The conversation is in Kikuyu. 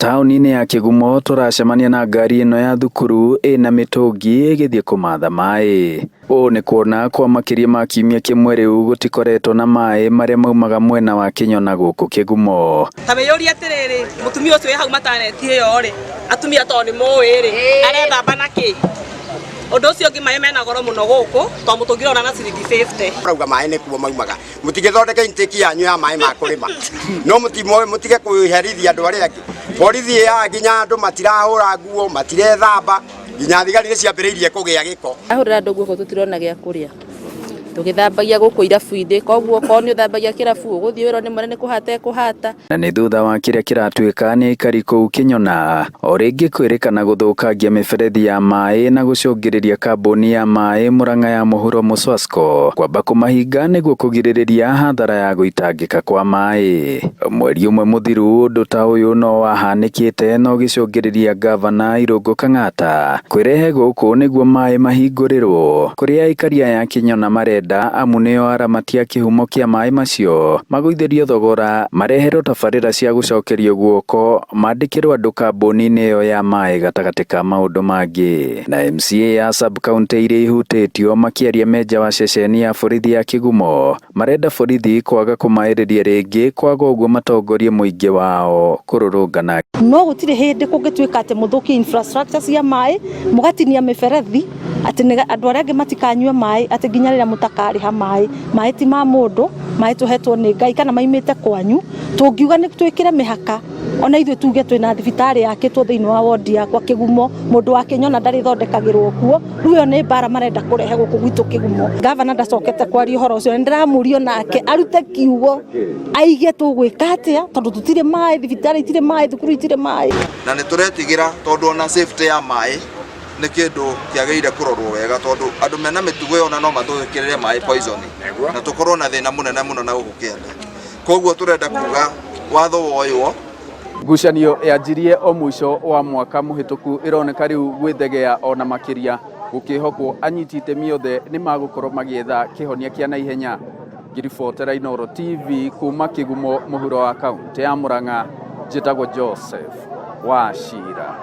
Taũni-inĩ ya Kĩgumo tũracemania na ngari ĩno ya thukuru ĩna mĩtũngi ĩgĩthiĩ kũmatha maĩ. Ũũ nĩ kuona kwa makĩria ma kiumia kĩmwe rĩu gũtikoretwo na maĩ marĩa maumaga mwena wa Kĩnyona gũkũ Kĩgumo. Ta wĩyũrie atĩrĩrĩ, mũtumia ũcio wĩ hau mataneti ĩyo rĩ, atumia to nĩ mũĩ rĩ, arethamba na kĩ? Ũndũ ũcio ũngĩ maĩ mena goro mũno gũkũ, to mũtũngi ũrona na ciringi 50. Rauga maĩ nĩ kuo maumaga. Mũtigĩthondeke intake yanyu ya maĩ ma kũrĩma. No mũtige kũherithia andũ arĩa angĩ. Borithi ya nginya andũ matirahũra nguo, matirethamba, nginya thigari nĩ ciambĩrĩirie kũgĩa gĩko. Ahũrĩra andũ guoko tũtirona gĩa kũrĩa. Tũgĩthambagia gũkũ irabu-inĩ, koguo ko nĩ ũthambagia kĩrabu ũgũthiĩ wĩra nĩ mũnene kũhata ekũhata. Na nĩ thutha wa kĩrĩa kĩratuĩka nĩ aikari kũu Kĩnyona o rĩngĩ kwĩrĩkana gũthũkangia mĩberethi ya maĩ na gũcũngĩrĩria kambuni ya maĩ Murang'a ya mũhuro Muswasco kwamba kũmahinga nĩguo kũgirĩrĩria hathara ya gũitangĩka kwa maĩ. Mweri ũmwe mũthiru ũndũ ta ũyũ no wahanĩkĩte na ũgĩcũngĩrĩria gavana Irũngũ Kang'ata kwĩrehe gũkũ nĩguo maĩ mahingũrĩrwo, kũrĩa aikari aya Kĩnyona marenda amu nĩo aramatia kĩhumo kĩa maĩ macio magũithĩrio thogora, mareherwo tabarĩra cia gũcokerio guoko, mandĩkĩrwo andũ kambuni-inĩ ĩyo ya maĩ gatagatĩ ka maũndũ mangĩ. Na MCA ya sub-county iria ihutĩtio makĩaria menja wa ceceni ya borithi ya Kĩgumo marenda borithi kwaga kũmaĩrĩria rĩngĩ, kwaga ũguo matongorie mũingĩ wao kũrũrũngana. No gũtirĩ hĩndĩ kũngĩtuĩka atĩ mũthũkie infrastructure cia maĩ, mũgatinia mĩberethi atĩ andũ arĩa angĩ matikanyua maĩ, atĩ nginya rĩrĩa mũtakarĩha maĩ. Maĩ ti ma mũndũ, maĩ tũhetwo nĩ Ngai kana maimĩte kwanyu. Tũngiuga nĩ twĩkĩre mĩhaka, ona ithuĩ tuge twĩna thibitarĩ yakĩtwo thĩinĩ wa wodi yakwa Kĩgumo, mũndũ wa Kĩnyona ndarĩ thondekagĩrwo kuo, rĩu ĩyo nĩ mbara marenda kũrehe gũkũ gwitũ Kĩgumo. Gavana ndacokete kwaria ũhoro ũcio, ndĩramũrio nake arute kiugo aige tũgwĩka atĩa, tondũ tũtirĩ maĩ, thibitarĩ itirĩ maĩ, thukuru itirĩ maĩ. Na nĩ tũretigĩra tondũ ona safety ya maĩ nĩ kĩndũ kĩagĩrĩire kũrorwo wega, tondũ andũ mena mĩtugo ĩyo na no mathũkĩrĩre maĩ poison na tũkorwo na thĩna mũnene mũno na gũkũ Kĩanda. Koguo tũrenda kuga watho woywo. Ngucanio yanjirie o mũico wa mwaka mũhĩtũku ĩroneka rĩu gwĩthegea ona makĩria, gũkĩhokwo anyiti itemi othe nĩ magũkorwo magĩetha kĩhonia kĩa naihenya. Ngĩribotera Inooro TV kuma Kĩgumo mũhuro wa kaunti ya Murang'a, njĩtagwo Joseph Wachira.